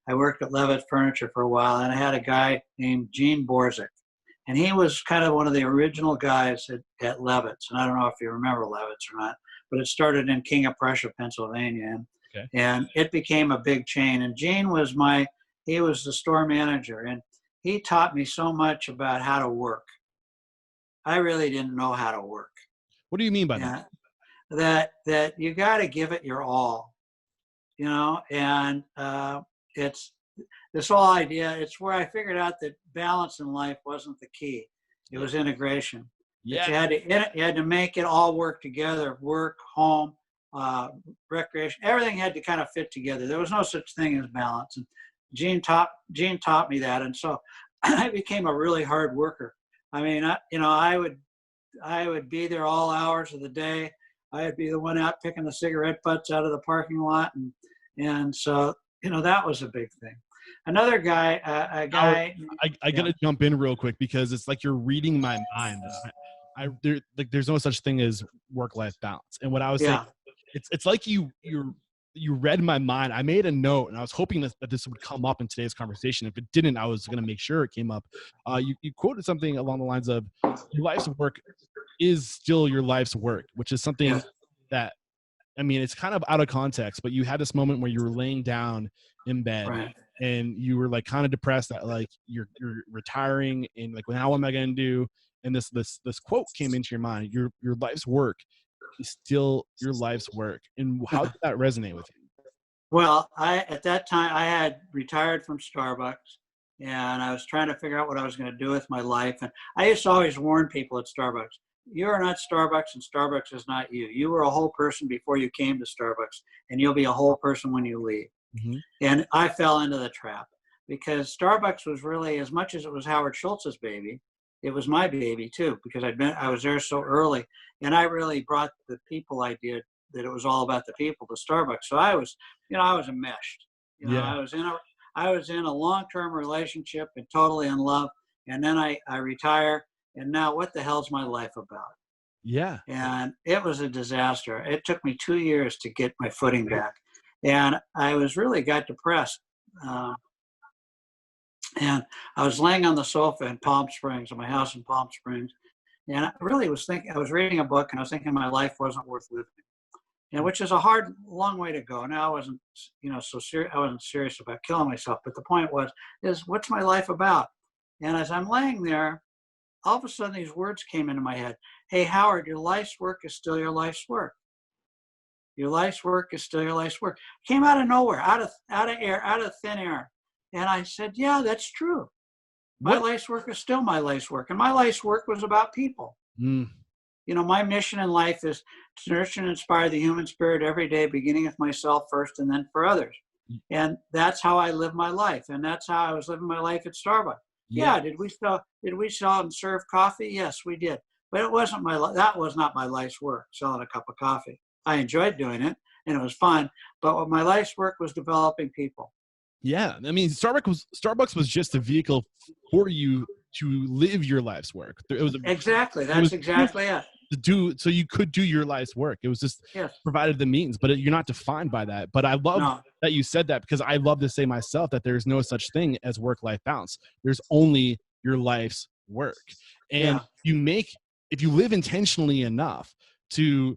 I worked at Levitt Furniture for a while, and I had a guy named Gene Borzik. And he was kind of one of the original guys at Levitt's. And I don't know if you remember Levitt's or not, but it started in King of Prussia, Pennsylvania. And it became a big chain. And Gene was he was the store manager. And he taught me so much about how to work. I really didn't know how to work. What do you mean by that? That you got to give it your all, and it's this whole idea. It's where I figured out that balance in life wasn't the key. It was integration. Yeah. You had to make it all work together, work, home, recreation, everything had to kind of fit together. There was no such thing as balance. And Gene taught me that. And so I became a really hard worker. I mean, I would be there all hours of the day. I'd be the one out picking the cigarette butts out of the parking lot. And so, that was a big thing. Another guy, I got to jump in real quick because it's like you're reading my mind. There's no such thing as work-life balance. And what I was saying, it's like you read my mind. I made a note, and I was hoping that this would come up in today's conversation. If it didn't, I was going to make sure it came up. You quoted something along the lines of, your life's work is still your life's work, which is something that, I mean, it's kind of out of context, but you had this moment where you were laying down in bed and you were like kind of depressed that like you're retiring and like, well, how am I going to do? And this quote came into your mind, your life's work is still your life's work. And how did that resonate with you? Well, at that time I had retired from Starbucks, and I was trying to figure out what I was going to do with my life. And I used to always warn people at Starbucks, you are not Starbucks and Starbucks is not you. You were a whole person before you came to Starbucks, and you'll be a whole person when you leave. Mm-hmm. And I fell into the trap because Starbucks was really, as much as it was Howard Schultz's baby, it was my baby too, because I was there so early, and I really brought the people idea that it was all about the people to Starbucks. So I was enmeshed. I was in a long-term relationship and totally in love, and then I retire, and now what the hell's my life about? Yeah. And it was a disaster. It took me 2 years to get my footing back, and I got depressed. And I was laying on the sofa in Palm Springs, in my house in Palm Springs, and I really was thinking, I was reading a book, and I was thinking my life wasn't worth living, which is a long way to go. Now I wasn't, so serious. I wasn't serious about killing myself, but the point is what's my life about? And as I'm laying there, all of a sudden these words came into my head. Hey, Howard, your life's work is still your life's work. Your life's work is still your life's work. Came out of nowhere, out of thin air. And I said, yeah, that's true. My life's work is still my life's work. And my life's work was about people. My mission in life is to nurture and inspire the human spirit every day, beginning with myself first and then for others. And that's how I live my life. And that's how I was living my life at Starbucks. Yeah. Did we sell and serve coffee? Yes, we did. But that was not my life's work, selling a cup of coffee. I enjoyed doing it and it was fun. But what my life's work was developing people. Yeah. I mean, Starbucks was just a vehicle for you to live your life's work. Exactly. That's exactly it. So you could do your life's work. It was just provided the means, but you're not defined by that. But I love that you said that, because I love to say myself that there's no such thing as work-life balance. There's only your life's work. And if you live intentionally enough to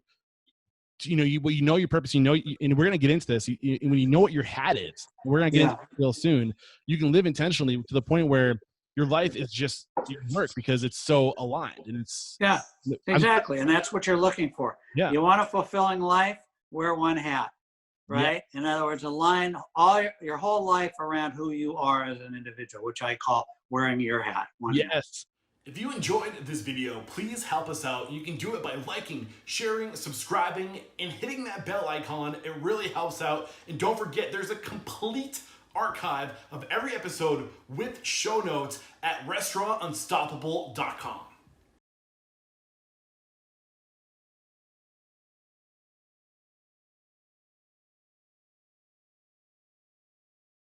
your purpose, and we're going to get into this. When you know what your hat is, we're going to get into it real soon. You can live intentionally to the point where your life is just work because it's so aligned, and it's exactly. And that's what you're looking for. Yeah. You want a fulfilling life, wear one hat, right? Yeah. In other words, align your whole life around who you are as an individual, which I call wearing your hat. Hat. If you enjoyed this video, please help us out. You can do it by liking, sharing, subscribing, and hitting that bell icon. It really helps out. And don't forget, there's a complete archive of every episode with show notes at restaurantunstoppable.com.